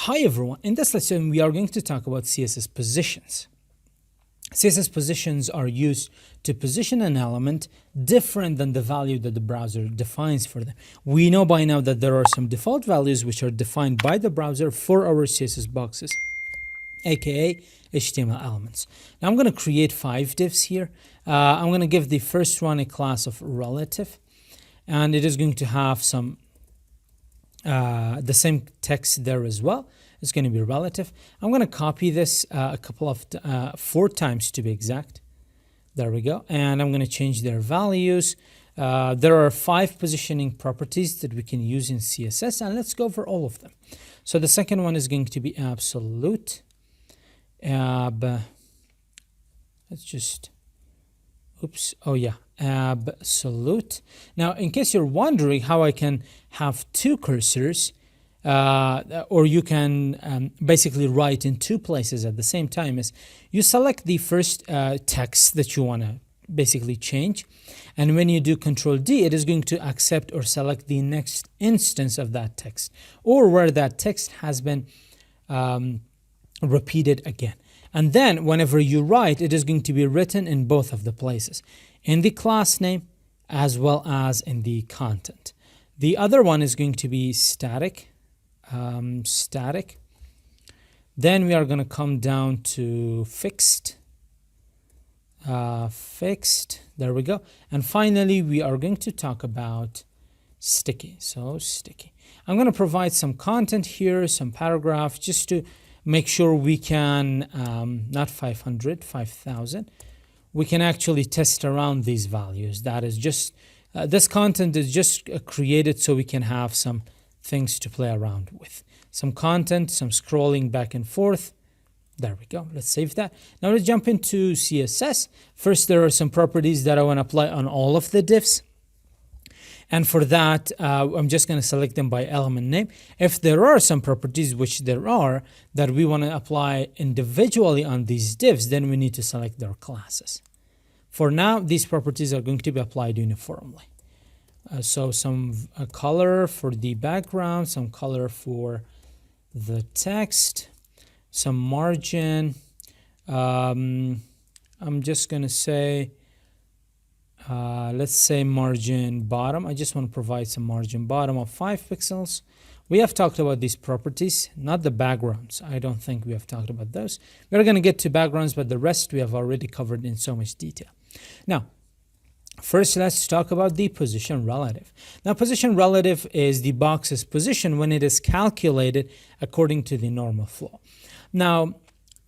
Hi everyone, in this lesson we are going to talk about CSS positions. CSS positions are used to position an element different than the value that the browser defines for them. We know by now that there are some default values which are defined by the browser for our CSS boxes, aka HTML elements. Now I'm going to create 5 divs here. I'm going to give the first one a class of relative, and it is going to have some the same text there as well. It's going to be relative. I'm going to copy this a couple of 4 times to be exact. There we go. And I'm going to change their values. There are 5 positioning properties that we can use in CSS, and let's go over all of them. So the second one is going to be absolute. Let's just, absolute. Now, in case you're wondering how I can have 2 cursors, or you can basically write in 2 places at the same time, is you select the first text that you want to basically change, and when you do Control D, it is going to accept or select the next instance of that text, or where that text has been repeated again. And then whenever you write, it is going to be written in both of the places, in the class name as well as in the content. The other one is going to be static. Then we are going to come down to fixed. There we go. And finally, we are going to talk about sticky. So sticky. I'm going to provide some content here, some paragraph, just to make sure we can, not 500, 5,000. We can actually test around these values. That is just, this content is just created so we can have some things to play around with. Some content, some scrolling back and forth. There we go. Let's save that. Now let's jump into CSS. First, there are some properties that I want to apply on all of the divs. And for that, I'm just going to select them by element name. If there are some properties, which there are, that we want to apply individually on these divs, then we need to select their classes. For now, these properties are going to be applied uniformly. So some color for the background, some color for the text, some margin. I'm just going to say, let's say margin bottom. I just want to provide some margin bottom of 5 pixels. We have talked about these properties, not the backgrounds. I don't think we have talked about those. We're going to get to backgrounds, but the rest we have already covered in so much detail. Now, first, let's talk about the position relative. Now, position relative is the box's position when it is calculated according to the normal flow. Now,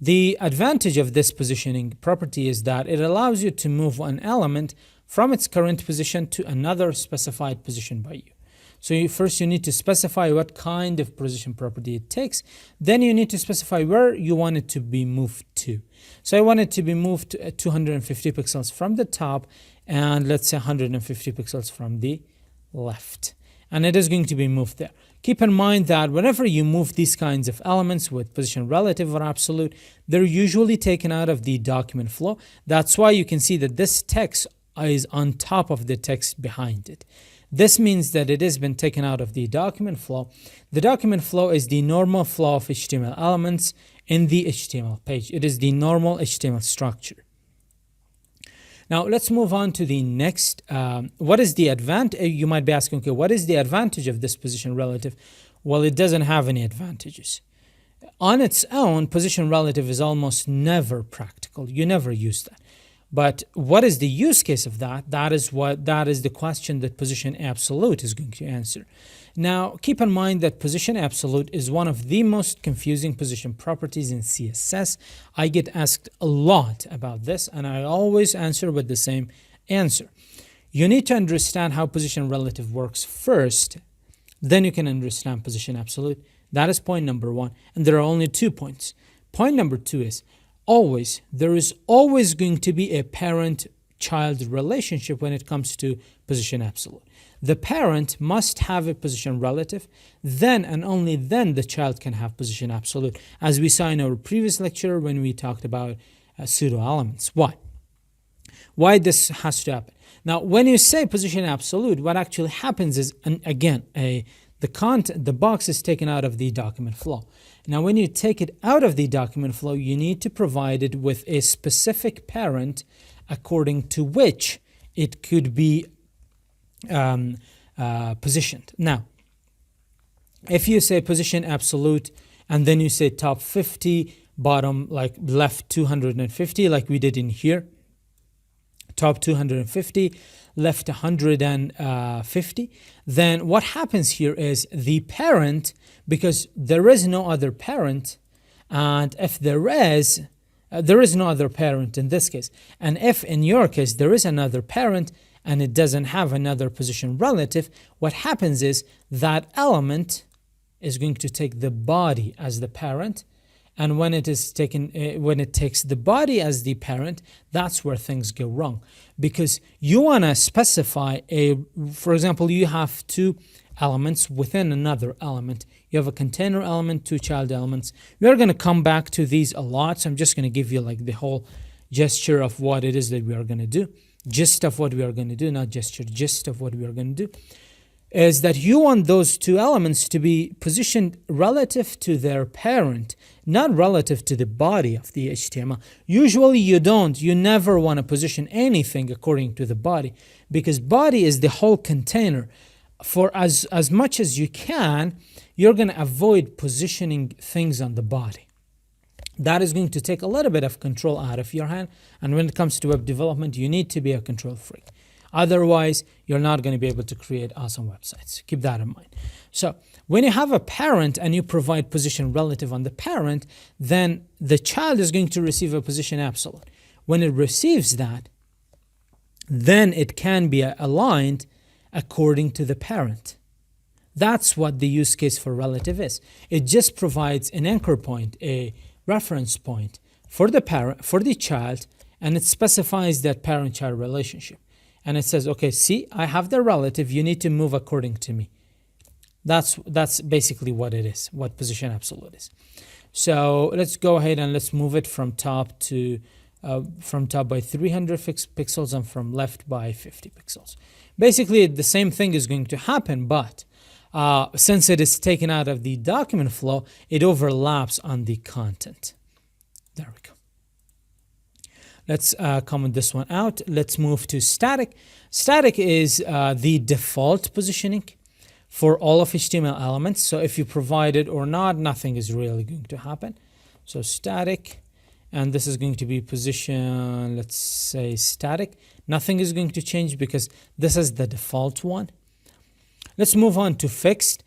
the advantage of this positioning property is that it allows you to move an element from its current position to another specified position by you. So first you need to specify what kind of position property it takes. Then you need to specify where you want it to be moved to. So I want it to be moved to 250 pixels from the top, and let's say 150 pixels from the left. And it is going to be moved there. Keep in mind that whenever you move these kinds of elements with position relative or absolute, they're usually taken out of the document flow. That's why you can see that this text is on top of the text behind it. This means that it has been taken out of the document flow. The document flow is the normal flow of HTML elements in the HTML page. It is the normal HTML structure. Now, let's move on to the next. What is the advantage? You might be asking, okay, what is the advantage of this position relative? Well, it doesn't have any advantages. On its own, position relative is almost never practical. You never use that. But what is the use case of that? That is the question that position absolute is going to answer. Now, keep in mind that position absolute is one of the most confusing position properties in CSS. I get asked a lot about this, and I always answer with the same answer. You need to understand how position relative works first, then you can understand position absolute. That is point number 1, and there are only 2 points. Point number 2 is, there is always going to be a parent-child relationship when it comes to position absolute. The parent must have a position relative, then and only then the child can have position absolute, as we saw in our previous lecture when we talked about pseudo elements. Why this has to happen? Now, when you say position absolute, what actually happens is, again, the box is taken out of the document flow. Now, when you take it out of the document flow, you need to provide it with a specific parent according to which it could be positioned. Now, if you say position absolute and then you say top 50, bottom like left 250, like we did in here, top 250, left 150, then what happens here is the parent, because there is no other parent, and if there is no other parent in this case, and if in your case there is another parent and it doesn't have another position relative, what happens is that element is going to take the body as the parent, and when it takes the body as the parent, that's where things go wrong, because you want to specify for example, you have two elements within another element. You have a container element, two child elements. We are going to come back to these a lot, so I'm just going to give you like the whole gesture of what it is that we are going to do. Gist of what we are going to do, not gesture, gist of what we are going to do, is that you want those two elements to be positioned relative to their parent, not relative to the body of the HTML. Usually you never want to position anything according to the body, because body is the whole container. For as much as you can, you're going to avoid positioning things on the body. That is going to take a little bit of control out of your hand, and when it comes to web development, you need to be a control freak. Otherwise, you're not going to be able to create awesome websites. Keep that in mind. So when you have a parent and you provide position relative on the parent, then the child is going to receive a position absolute. When it receives that, then it can be aligned according to the parent. That's what the use case for relative is. It just provides an anchor point, a reference point for the parent, for the child, and it specifies that parent-child relationship. And it says, okay, see, I have the relative, you need to move according to me. That's basically what it is, what position absolute is. So let's go ahead and let's move it from top by 300 pixels and from left by 50 pixels. Basically, the same thing is going to happen, but since it is taken out of the document flow, it overlaps on the content. There we go. Let's comment this one out. Let's move to static. Static is the default positioning for all of HTML elements. So if you provide it or not, nothing is really going to happen. So static, and this is going to be position, let's say static. Nothing is going to change because this is the default one. Let's move on to fixed.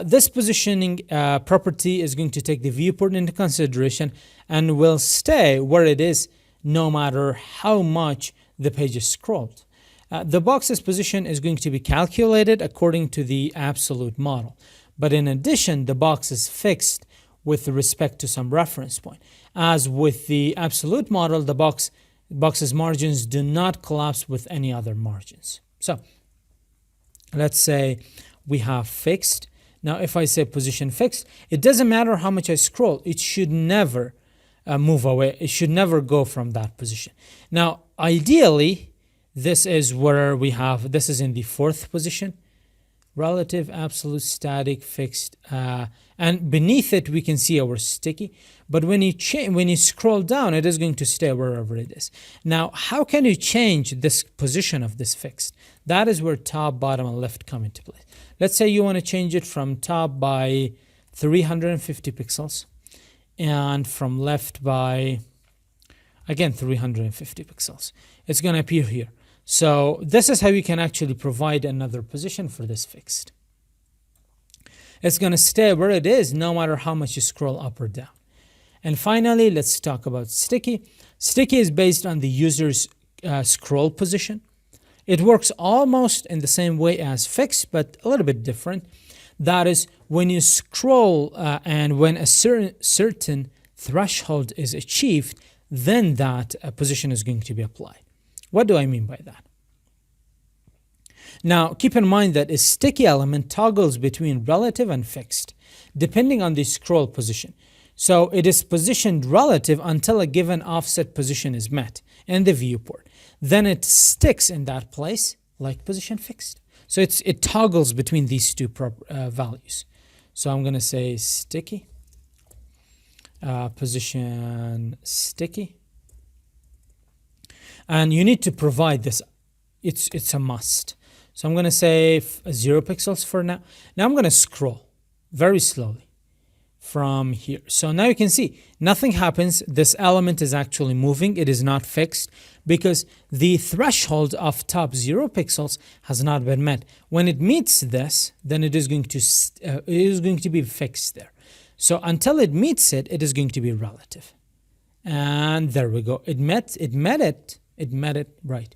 This positioning property is going to take the viewport into consideration and will stay where it is no matter how much the page is scrolled. The box's position is going to be calculated according to the absolute model. But in addition, the box is fixed with respect to some reference point. As with the absolute model, the box's margins do not collapse with any other margins. So let's say we have fixed. Now, if I say position fixed, it doesn't matter how much I scroll. It should never move away. It should never go from that position. Now, ideally, this is where we have, this is in the fourth position, relative, absolute, static, fixed, and beneath it we can see our sticky. But when you scroll down, it is going to stay wherever it is. Now, how can you change this position of this fixed? That is where top, bottom, and left come into play. Let's say you want to change it from top by 350 pixels and from left by, again, 350 pixels. It's going to appear here. So this is how you can actually provide another position for this fixed. It's going to stay where it is no matter how much you scroll up or down. And finally, let's talk about sticky. Sticky is based on the user's scroll position. It works almost in the same way as fixed, but a little bit different. That is, when you scroll and when a certain threshold is achieved, then that position is going to be applied. What do I mean by that? Now, keep in mind that a sticky element toggles between relative and fixed, depending on the scroll position. So it is positioned relative until a given offset position is met in the viewport. Then it sticks in that place like position fixed. So it toggles between these two values. So I'm going to say sticky, position sticky. And you need to provide this. It's a must. So I'm going to say 0 pixels for now. Now I'm going to scroll very slowly from here. So now you can see nothing happens. This element is actually moving. It is not fixed because the threshold of top 0 pixels has not been met. When it meets this, then it is going to be fixed there. So until it meets it, it is going to be relative. And there we go. It met it right.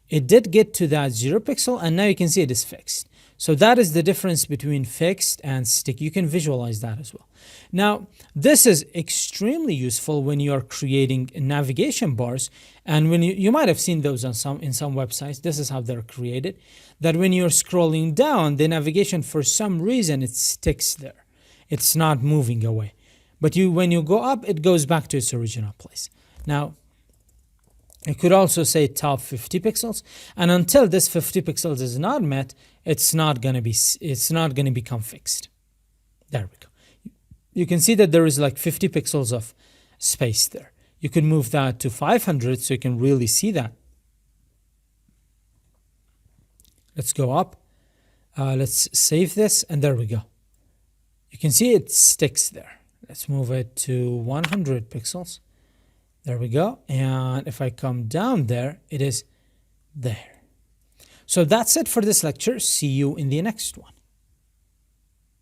It did get to that 0 pixel, and now you can see it is fixed. So that is the difference between fixed and sticky. You can visualize that as well. Now, this is extremely useful when you are creating navigation bars, and when you might have seen those in some websites. This is how they're created. That when you're scrolling down, the navigation for some reason it sticks there. It's not moving away. But when you go up, it goes back to its original place. Now, you could also say top 50 pixels, and until this 50 pixels is not met, it's not going to become fixed. There we go. You can see that there is like 50 pixels of space there. You can move that to 500 so you can really see that. Let's go up. Let's save this, and there we go. You can see it sticks there. Let's move it to 100 pixels. There we go. And if I come down there, it is there. So that's it for this lecture. See you in the next one.